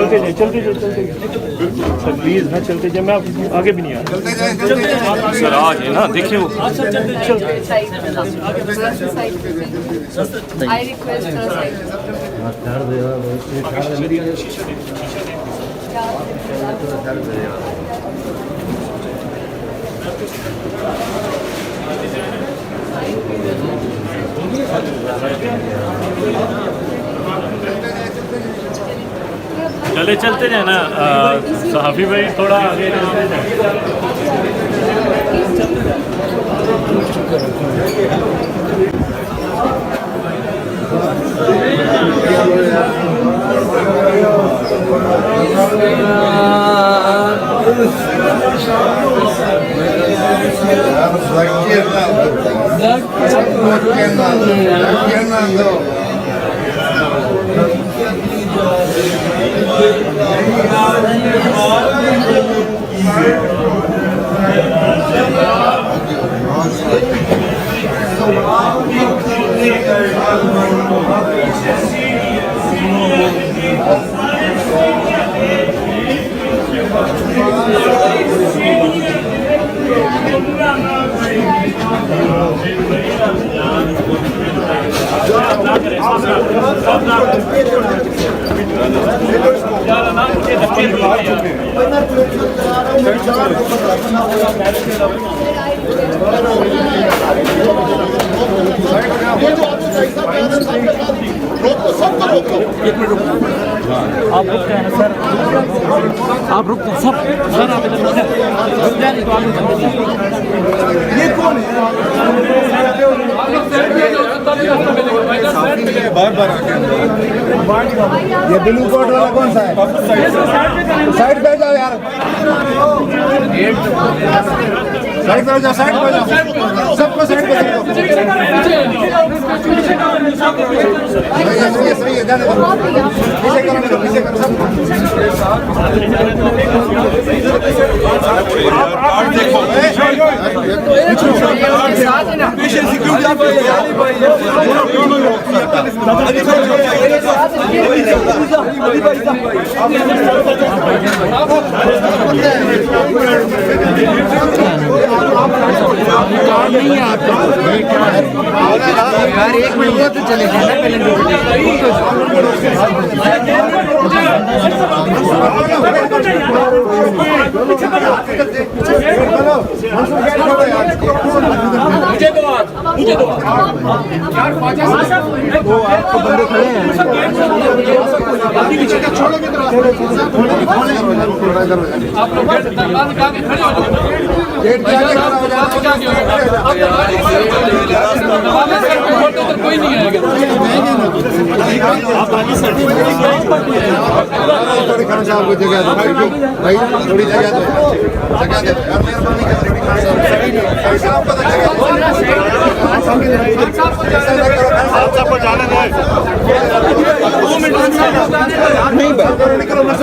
चले चलते sir please ना चलते जाए, मैं आगे भी नहीं आ रहा सर, आज है ना देखिए वो चले चलते जाए ना सहाफी भाई, थोड़ा आगे चलते जाए। आप रुकते हैं सर, आप रुकते हैं सब सर, आप इधर रुक जाए तो आगे चलते जाए। ये कौन है? बार-बार आके ये ब्लू कोट वाला कौन सा है? साइड पे जाओ यार, साइड पे जाओ, साइड पे जाओ, सबको साइड पे जाओ। सही है, जाने दो, पीछे करो, पीछे करो सब। पीछे नहीं है आपका यार, एक मिनट वो तो चले जाए ना पहले। वो आपको बंदे खड़े हैं, छोड़ो आप लोग कोई नहीं आएगा। थोड़ी खान साहब को जगह दो भाई, थोड़ी जगह दो, जगह दे यार, मेहरबानी कर। आपको जाने दो, 2 मिनट नहीं निकलो, बस